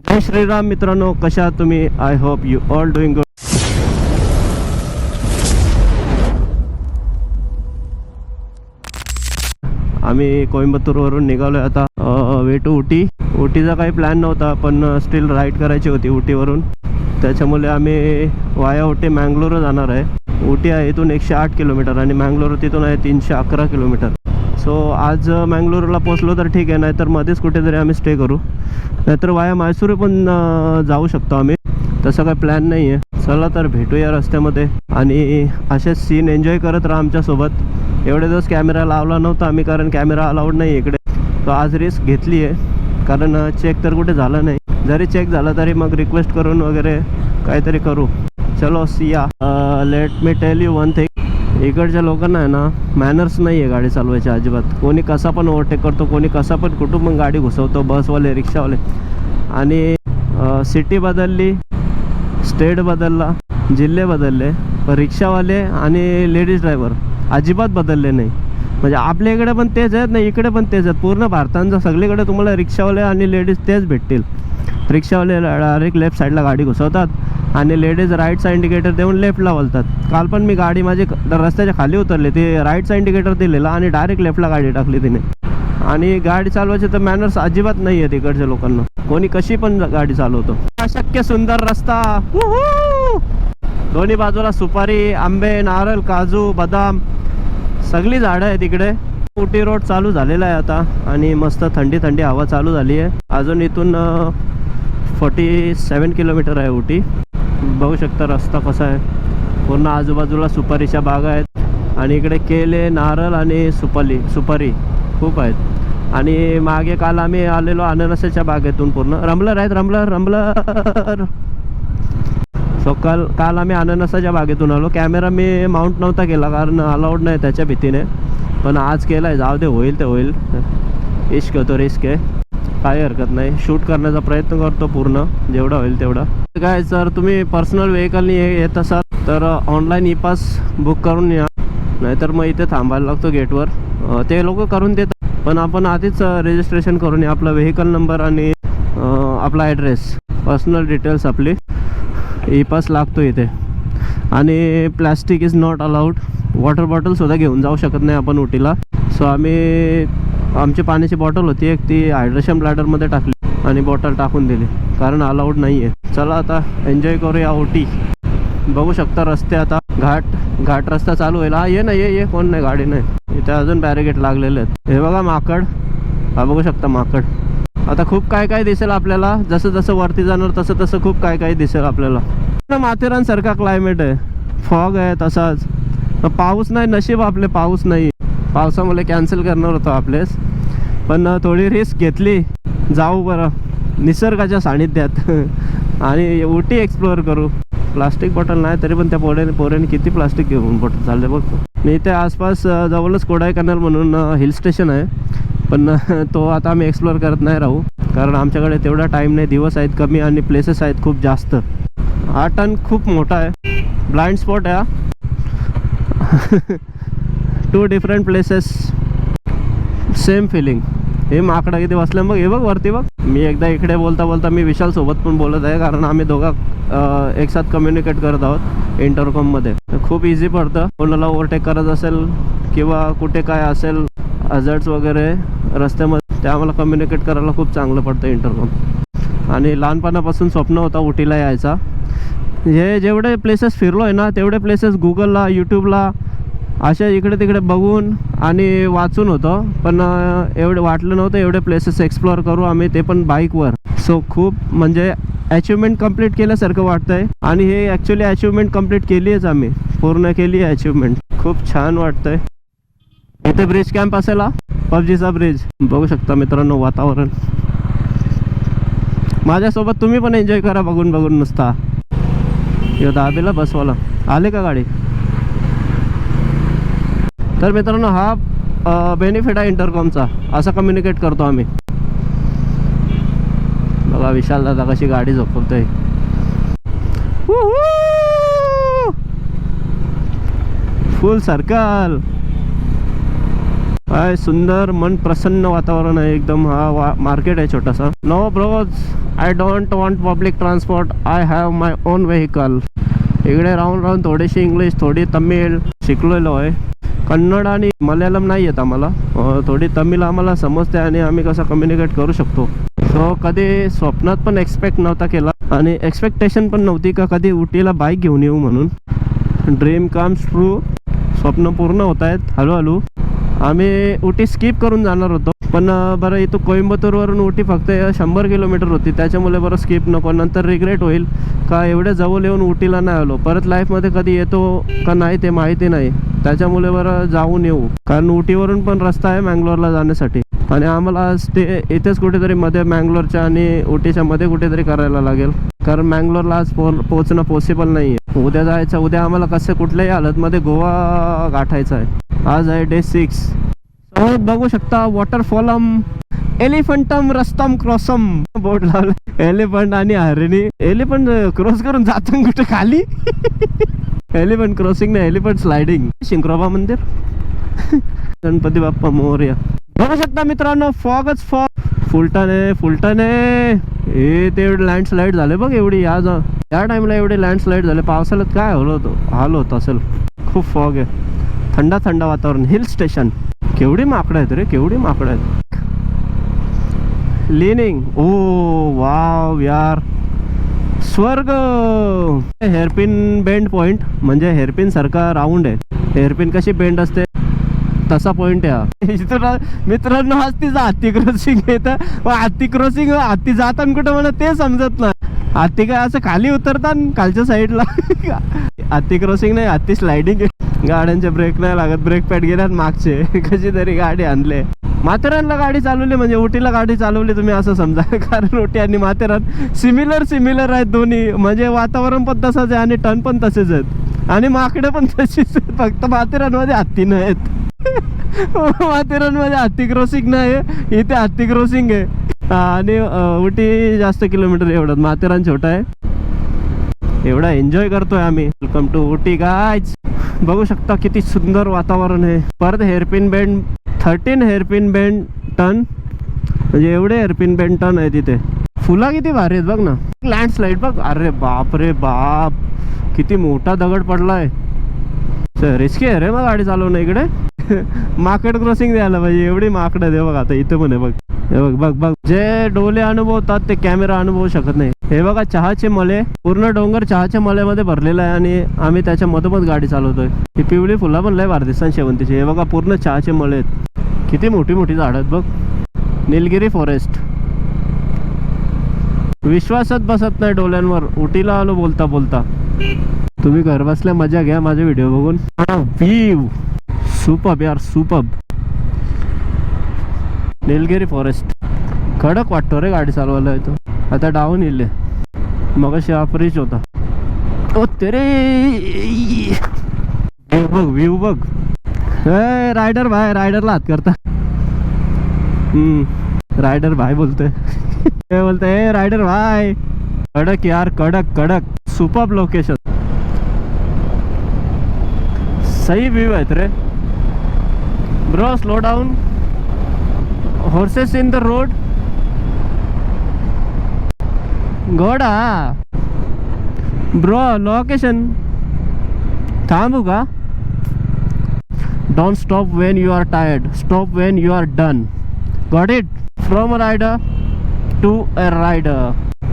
जय श्रीराम मित्रांनो, कशा आहात तुम्ही? I hope you all doing good. आम्ही कोइंबतूरवरून निघालोय आता वे टू उटी. उटीचा काही प्लॅन नव्हता, पण स्टील राईड करायची होती उटीवरून. त्याच्यामुळे आम्ही वाया उटी मँगलोर जाणार आहे. उटी आहे इथून 108 किलोमीटर आणि मँगलोर तिथून आहे 311 किलोमीटर. सो आज मँगलोरला पोचलो तर ठीक आहे, नाहीतर मध्येच कुठेतरी आम्ही स्टे करू, नाहीतर वाया मैसूर पण जाऊ शकतो आम्ही. तसं काही प्लॅन नाही आहे. चला तर भेटूया रस्त्यामध्ये आणि असे सीन एन्जॉय करत राहा आमच्यासोबत. एवढे दिवस कॅमेरा लावला नव्हता आम्ही, कारण कॅमेरा अलाउड नाही इकडे. तो आज रिस्क घेतली आहे, कारण चेक तर कुठे झालं नाही. जरी चेक झालं तरी मग रिक्वेस्ट करून वगैरे काहीतरी करू. चलो Siya. Let me tell you one thing. इकडच्या लोकांना आहे ना मॅनर्स नाही आहे गाडी चालवायची अजिबात. कोणी कसा पण ओव्हरटेक करतो, कोणी कसा पण कुठून पण गाडी घुसवतो. बसवाले, रिक्षावाले. आणि सिटी बदलली, स्टेट बदलला, जिल्हे बदलले, पण रिक्षावाले आणि लेडीज ड्रायव्हर अजिबात बदलले नाही. म्हणजे आपल्या इकडे पण तेच आहेत ना, इकडे पण तेच आहेत. पूर्ण भारतांचा सगळीकडे तुम्हाला रिक्षावाले आणि लेडीज तेच भेटतील. रिक्षावाले डायरेक्ट लेफ्ट साईडला गाडी घुसवतात आणि लेडीज राईटचा इंडिकेटर देऊन लेफ्टला वळतात. काल पण मी गाडी माझी रस्त्याच्या खाली उतरली, ते राईटचा इंडिकेटर दिलेला आणि डायरेक्ट लेफ्टला गाडी टाकली तिने. आणि गाडी चालवायचे तर मॅनर्स अजिबात नाही आहेत इकडच्या लोकांना. कोणी कशी पण गाडी चालवतो. अशक्य सुंदर रस्ता. दोन्ही बाजूला सुपारी, आंबे, नारळ, काजू, बदाम सगळी झाडं आहेत इकडे. उटी रोड चालू झालेला आहे आता आणि मस्त थंडी थंडी हवा चालू झाली आहे. अजून इथून 47 किलोमीटर आहे उटी. बघू शकता रस्ता कसा आहे. पूर्ण आजूबाजूला सुपारीच्या बागा आहेत आणि इकडे केले, नारळ आणि सुपारी खूप आहेत. आणि मागे काल आम्ही आलेलो अननसाच्या बागेतून. पूर्ण रमलर आहेत, रमलर. सो काल आम्ही अननसाच्या बागेतून आलो. कॅमेरा मी माउंट नव्हता केला, कारण अलाउड नाही त्याच्या भीतीने. पण आज केला आहे. जाऊ दे, होईल ते होईल. इश्क तो रिस्क आहे, काही हरकत नाही. शूट करण्याचा प्रयत्न करतो पूर्ण, जेवढा होईल तेवढा. काय जर तुम्ही पर्सनल व्हेकलनी येत असाल तर ऑनलाईन ई पास बुक करून या, नाहीतर मग इथे थांबायला लागतो गेटवर. ते लोक करून देतात, पण आपण आधीच रजिस्ट्रेशन करून या. आपला व्हेकल नंबर आणि आपला ॲड्रेस, पर्सनल डिटेल्स आपली. ई पास लागतो इथे. आणि plastic is not allowed. Water बॉटलसुद्धा घेऊन जाऊ शकत नाही आपण उटीला. सो आमची पाण्याची बॉटल होती एक, ती हायड्रेशन ब्लॅडरमध्ये टाकली आणि बॉटल टाकून दिली, कारण अलाउड नाही आहे. चला आता एन्जॉय करूया उटी. बघू शकता रस्ते आता घाट रस्ता चालू होईल. हा ये ना, ये कोण नाही, गाडी नाही. इथे अजून बॅरिगेट लागलेले आहेत. हे बघा माकड. हा बघू शकता माकड. आता खूप काय दिसेल आपल्याला. जसं जसं वरती जाणार तसं तसं खूप काय दिसेल आपल्याला. माथेरानसारखा क्लायमेट आहे, फॉग आहे तसाच. पाऊस नाही, नशीब आपले पाऊस नाही. पावसामुळे कॅन्सल करणार होतो आपलेस, पण थोडी रिस्क घेतली. जाऊ बरं निसर्गाच्या सानिध्यात आणि उटी एक्सप्लोअर करू. प्लास्टिक बॉटल नाही, तरी पण त्या पोऱ्याने किती प्लास्टिक घेऊन बॉटल चालले बघतो. मी इथे आसपास जवळच कोडाईकनाल म्हणून हिल स्टेशन आहे, पण तो आता आम्ही एक्सप्लोअर करत नाही राहू, कारण आमच्याकडे तेवढा टाईम नाही. दिवस आहेत कमी आणि प्लेसेस आहेत खूप जास्त. हा टर्न खूप मोठा आहे, ब्लाइंड स्पॉट आहे. 2 डिफरंट प्लेसेस, सेम फिलिंग. हे माकडा किती बसल्या मग. हे बघ वरती बघ. मी एकदा इकडे बोलता मी विशाल सोबत पण बोलत आहे, कारण आम्ही दोघा एक साथ कम्युनिकेट करत आहोत इंटरकॉममध्ये. खूप इझी पडतं कोणाला ओव्हरटेक करत असेल किंवा कुठे काय असेल हझार्ड्स वगैरे रस्त्यामध्ये, ते आम्हाला कम्युनिकेट करायला खूप चांगलं पडतं इंटरकॉम. आणि लहानपणापासून स्वप्न होता उटीला यायचा. हे जेवढे प्लेसेस फिरलो आहे ना, तेवढे प्लेसेस गुगलला, यूट्यूबला अशा इकडे तिकडे बघून आणि वाचून होतं, पण एवढं वाटलं नव्हतं एवढे प्लेसेस एक्सप्लोअर करू आम्ही, ते पण बाईकवर. सो खूप म्हणजे अचिव्हमेंट कंप्लीट केल्यासारखं वाटतं आहे. आणि हे ॲक्च्युली अचिव्हमेंट कंप्लीट केली आहेच आम्ही, पूर्ण केली आहे अचिव्हमेंट. खूप छान वाटतंय. इथे ब्रिज कॅम्प असेल, हा पबजीचा ब्रिज. बघू शकता मित्रांनो वातावरण. माझ्यासोबत तुम्ही पण एन्जॉय करा बघून नुसता. यो दाबेला बसवाला आले का गाडी. तर मित्रांनो हा बेनिफिट आहे इंटरकॉमचा, असा कम्युनिकेट करतो आम्ही. बघा विशाल दादा कशी गाडी झोपवतोय. फुल सर्कल. काय सुंदर मन प्रसन्न वातावरण आहे एकदम. हा मार्केट आहे छोटासा. No bros, I don't want public transport, I have my own vehicle. इकडे राहून राहून थोडीशी इंग्लिश, थोडी तमिळ शिकलेलो आहे. कन्नड आणि मल्याळम नाही येत आम्हाला, थोडी तमिळ आम्हाला समजते आणि आम्ही कसं कम्युनिकेट करू शकतो. सो कधी स्वप्नात पण एक्सपेक्ट नव्हता केला आणि एक्सपेक्टेशन पण नव्हती का कधी उटीला बाईक घेऊन येऊ म्हणून. ड्रीम कम्स ट्रू, स्वप्न पूर्ण होत आहेत हळूहळू. आम्ही उटी स्किप करून जाणार होतो, पण बरं इथं कोइंबतूरवरून उटी फक्त 100 किलोमीटर होती, त्याच्यामुळे बरं स्किप नको, नंतर रिग्रेट होईल का एवढ्या जवळ येऊन उटीला नाही आलो. परत लाईफमध्ये कधी येतो का नाही ते माहिती नाही, त्याच्यामुळे बरं जाऊन येऊ. कारण उटीवरून पण रस्ता आहे मँगलोरला जाण्यासाठी आणि आम्हाला स्टे इथेच कुठेतरी मध्ये मँगलोरच्या आणि उटीच्या मध्ये कुठेतरी करायला लागेल, कारण मँगलोरला आज पोहोचणं पॉसिबल नाही आहे. उद्या जायचं, उद्या आम्हाला कसं कुठल्याही हालतमध्ये गोवा गाठायचं आहे. आज आहे डे 6. बघू शकता वॉटरफॉलम एलिफंटम रस्तम क्रॉसम बोर्ड लावलं. एलिफंट आणि हरिणी. एलिफंट क्रॉस करून जातं कुठे खाली. एलिफंट क्रॉसिंग नाही, एलिफंट स्लायडिंग. शिंक्रोबा मंदिर. गणपती बाप्पा मोरया. बघू शकता मित्रांनो, फॉगच फॉग. फुलटण आहे हे. ते एवढे लँडस्लाईड झाले बघ एवढी. या टाइमला एवढे लँडस्लाईड झाले. पावसाळ्यात काय हाल होत असेल. खूप फॉग आहे. थंड वातावरण. Hill station. केवढी माकडं आहेत रे, केवढी माकडं आहेत. लिनिंग. ओ वाव यार, स्वर्ग. हेअरपिन बेंड पॉइंट म्हणजे हेअरपिन सारखा राऊंड आहे. हेअरपिन कशी बेंड असते तसा पॉइंट आहे. मित्रांनो आज तिचा हत्ती क्रॉसिंग येतं. हत्ती क्रॉसिंग, हत्ती जाताना कुठं मला ते समजत नाही. हत्ती काय असं खाली उतरतात खालच्या साईडला. हत्ती क्रॉसिंग नाही, हत्ती स्लायडिंग. गाड्यांचे ब्रेक नाही लागत. ब्रेक पॅड गेल्यात मागचे. कशी तरी गाडी आणले. माथेरानला गाडी चालवली म्हणजे उटीला गाडी चालवली तुम्ही असं समजा. कारण उटी आणि माथेरान सिमिलर आहेत दोन्ही. म्हणजे वातावरण पण तसंच आहे आणि टर्न पण तसेच आहेत आणि माकडे पण तशीच आहेत. फक्त माथेरानमध्ये हत्ती नाही आहेत. माथेरानमध्ये हत्ती क्रॉसिंग नाही, इथे हत्ती क्रॉसिंग आहे. आणि उटी जास्त किलोमीटर एवढं, माथेरान छोटा आहे. एवढा एन्जॉय करतोय आम्ही. Welcome to Ooty guys. बघू शकता किती सुंदर वातावरण आहे. परत hairpin bend 13 hairpin bend turn, म्हणजे एवढे हेअरपिन बेंड टर्न आहे तिथे. फुला किती भारी आहेत बघ ना. लँडस्लाईड बघ. अरे बाप रे बाप, किती मोठा दगड पडलाय. रिस्की आहे रे मग गाडी चालवणं इकडे. माकड क्रॉसिंग द्यायला पाहिजे. एवढी माकडं दे बघ. आता इथे पण आहे बघ. हे बघ जे डोले अनुभवतात ते कॅमेरा अनुभवू शकत नाही. हे बघा चहाचे मळे. पूर्ण डोंगर चहाच्या मळ्यामध्ये भरलेला आहे आणि आम्ही त्याच्या मधोमध गाडी चालवतोय. ही पिवळी फुला पण लय भारी दिसतात शेवंतीची. हे बघा पूर्ण चहाचे मळे आहेत. किती मोठी मोठी झाडं आहेत बघ. निलगिरी फॉरेस्ट. विश्वासात बसत नाही डोल्यांवर. उटीला आलो बोलता बोलता. तुम्ही घर बसल्या मजा घ्या माझे व्हिडिओ बघून. व्ह्यू सुपर्ब यार, सुपर्ब. निलगिरी फॉरेस्ट. कडक वाटतो रे गाडी चालवायला. येतो आता डाऊन येईल. मग अशी होता. ओ तेरे व्ह्यू बघ. रायडर भाई, रायडरला हात करता. रायडर भाई बोलतोय. बोलतोय रायडर भाई. कडक यार, कडक. Superb location. सही व्ह्यू आहेत रे bro. Slow down. Horses in the road. घोडा ब्रो. लोकेशन थांबू का. Don't stop when you are tired, stop when you are done. Got it. From a rider to a rider.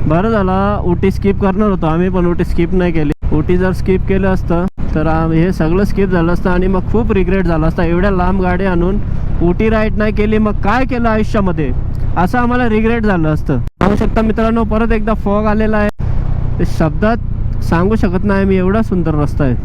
बरं झालं Ooty skip करणार होतो आम्ही, पण उटी स्किप नाही केली. उटी जर स्किप केलं असतं तर हे सगळं स्किप झालं असतं आणि मग खूप रिग्रेट झालं असतं. एवढ्या लांब गाडी आणून उटी राईड नाही केली, मग काय केलं आयुष्यामध्ये असं आम्हाला रिग्रेट झालं असतं. पाहू शकता मित्रांनो परत एकदा फॉग आलेला आहे. ते शब्दात सांगू शकत नाही मी. एवढा सुंदर रस्ता आहे.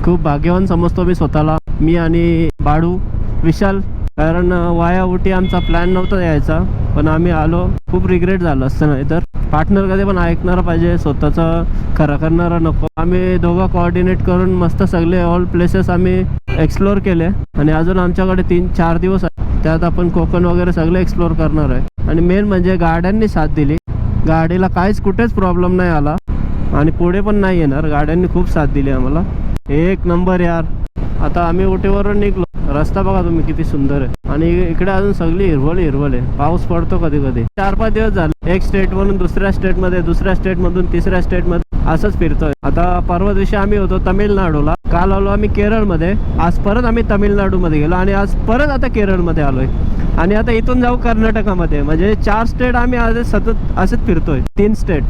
खूप भाग्यवान समजतो मी स्वतःला, मी आणि बाळू विशाल. कारण वाया उटी आमचा प्लॅन नव्हता यायचा, पण आम्ही आलो. खूप रिग्रेट झालं असतं. नाही तर पार्टनर कधी पण ऐकणारा पाहिजे, स्वतःचं खरं करणारा नको. आम्ही दोघं कोऑर्डिनेट करून मस्त सगळे ऑल प्लेसेस आम्ही एक्सप्लोअर केले आणि अजून आमच्याकडे 3-4 दिवस आहे. त्यात आपण कोकण वगैरे सगळे एक्सप्लोअर करणार आहे. आणि मेन म्हणजे गाड्यांनी साथ दिली. गाडीला काहीच कुठेच प्रॉब्लेम नाही आला आणि पुढे पण नाही येणार. गाड्यांनी खूप साथ दिली आम्हाला. एक नंबर यार. आता आम्ही उटीवरून निघलो. रस्ता बघा तुम्ही किती सुंदर आहे. आणि इकडे अजून सगळी हिरवळ हिरवळ आहे. पाऊस पडतो कधी कधी. 4-5 दिवस झाले एक स्टेट वरून दुसऱ्या स्टेटमध्ये, दुसऱ्या स्टेटमधून तिसऱ्या स्टेटमध्ये असंच फिरतोय. आता परवा दिवशी आम्ही होतो तामिळनाडूला, काल आलो आम्ही केरळमध्ये, आज परत आम्ही तामिळनाडूमध्ये गेलो आणि आज परत आता केरळमध्ये आलोय आणि आता इथून जाऊ कर्नाटकामध्ये. म्हणजे 4 स्टेट आम्ही आज सतत असंच फिरतोय. 3 स्टेट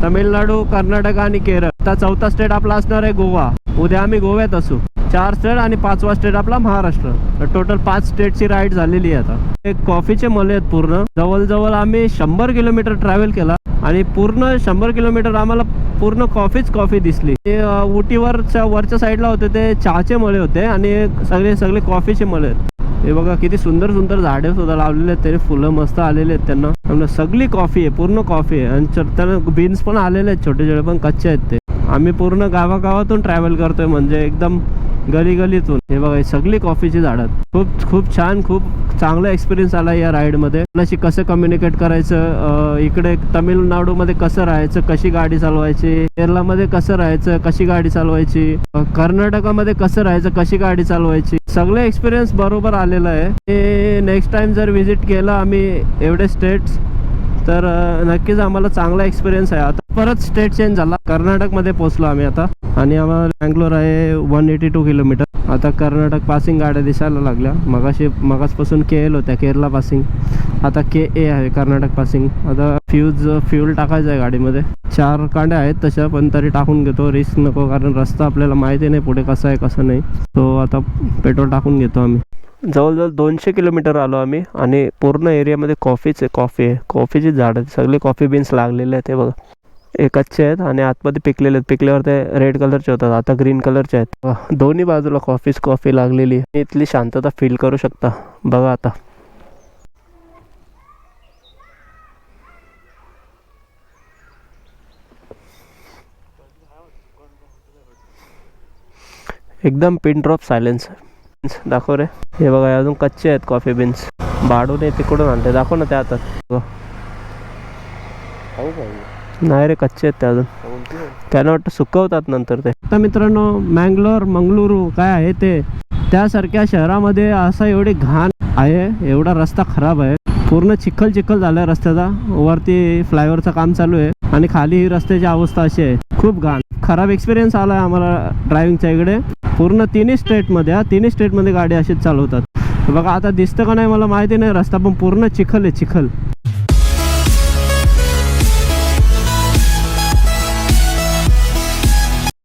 तामिळनाडू, कर्नाटक आणि केरळ. आता 4था स्टेट आपला असणार आहे गोवा. उद्या आम्ही गोव्यात असू. 4 स्टेट आणि 5वा स्टेट आपला महाराष्ट्र. टोटल 5 स्टेटची राईड झालेली आहे. आता हे कॉफीचे मळे आहेत पूर्ण. जवळजवळ आम्ही 100 किलोमीटर ट्रॅव्हल केला आणि पूर्ण 100 किलोमीटर आम्हाला पूर्ण कॉफी दिसली. ते वरच्या साईडला होते ते चहाचे मळे होते आणि सगळे कॉफीचे मळे आहेत. हे बघा किती सुंदर सुंदर झाडे सुद्धा लावलेले आहेत. तरी फुलं मस्त आलेले आहेत त्यांना. सगळी कॉफी आहे, पूर्ण कॉफी आहे. आणि त्यांना बीन्स पण आलेले आहेत, छोटे छोटे पण कच्चे आहेत ते. आम्ही पूर्ण गावागावातून ट्रॅव्हल करतोय, म्हणजे एकदम गलीतून. हे बघा सगळी कॉफीची झाडं. खूप छान, खूप चांगला एक्सपिरियन्स आला या राईडमध्ये. कोणाशी कसं कम्युनिकेट करायचं, इकडे तामिळनाडूमध्ये कसं राहायचं, कशी गाडी चालवायची, केरळमध्ये कसं राहायचं, कशी गाडी चालवायची, कर्नाटकामध्ये कसं राहायचं, कशी गाडी चालवायची, सगळे एक्सपिरियन्स बरोबर आलेलं आहे. ते नेक्स्ट टाइम जर व्हिजिट केलं आम्ही एवढे स्टेट्स तर नक्कीच आम्हाला चांगला एक्सपिरियन्स आहे. आता परत स्टेट चेंज झाला, कर्नाटकमध्ये पोहोचलो आम्ही आता. आणि आम्हाला बँगलोर आहे 182 किलोमीटर. आता कर्नाटक पासिंग गाड्या दिसायला लागल्या. मगाचपासून KL होत्या, केरला पासिंग. आता KA आहे, कर्नाटक पासिंग. आता फ्यूल टाकायचं आहे गाडीमध्ये. 4 कांड्या आहेत तशा, पण तरी टाकून घेतो, रिस्क नको, कारण रस्ता आपल्याला माहिती नाही पुढे कसा आहे कसं नाही. तो आता पेट्रोल टाकून घेतो आम्ही. जवळजवळ 200 किलोमीटर आलो आम्ही आणि पूर्ण एरियामध्ये कॉफी आहे. कॉफीची झाडं, सगळे कॉफी बीन्स लागलेले आहेत. ते बघा हे कच्चे आहेत आणि आतमध्ये पिकलेले आहेत. पिकल्यावर ते रेड कलरचे होतात, आता ग्रीन कलरचे आहेत. दोन्ही बाजूला कॉफी लागलेली. इथली शांतता फील करू शकता. बघा आता एकदम पिन ड्रॉप सायलेन्स. दाखव रे. हे बघा अजून कच्चे आहेत कॉफी बीन्स. बाडून तिकडून आणते, दाखव ना. त्या आता नाही रे, कच्चे आहेत ते अजून. त्यांना वाटतं सुकवतात नंतर ते. आता मित्रांनो मंगळुरू काय आहे ते, त्यासारख्या शहरामध्ये असं एवढी घाण आहे, एवढा रस्ता खराब आहे, पूर्ण चिखल झालाय रस्त्याचा. वरती फ्लायओव्हरचं काम चालू आहे आणि खाली ही रस्त्याची अवस्था अशी आहे, खूप घाण. खराब एक्सपिरियन्स आला आहे आम्हाला ड्रायव्हिंगच्या इकडे. पूर्ण तिन्ही स्टेटमध्ये गाडी अशीच चालवतात. बघा आता दिसतं का नाही मला माहिती नाही, रस्ता पण पूर्ण चिखल आहे.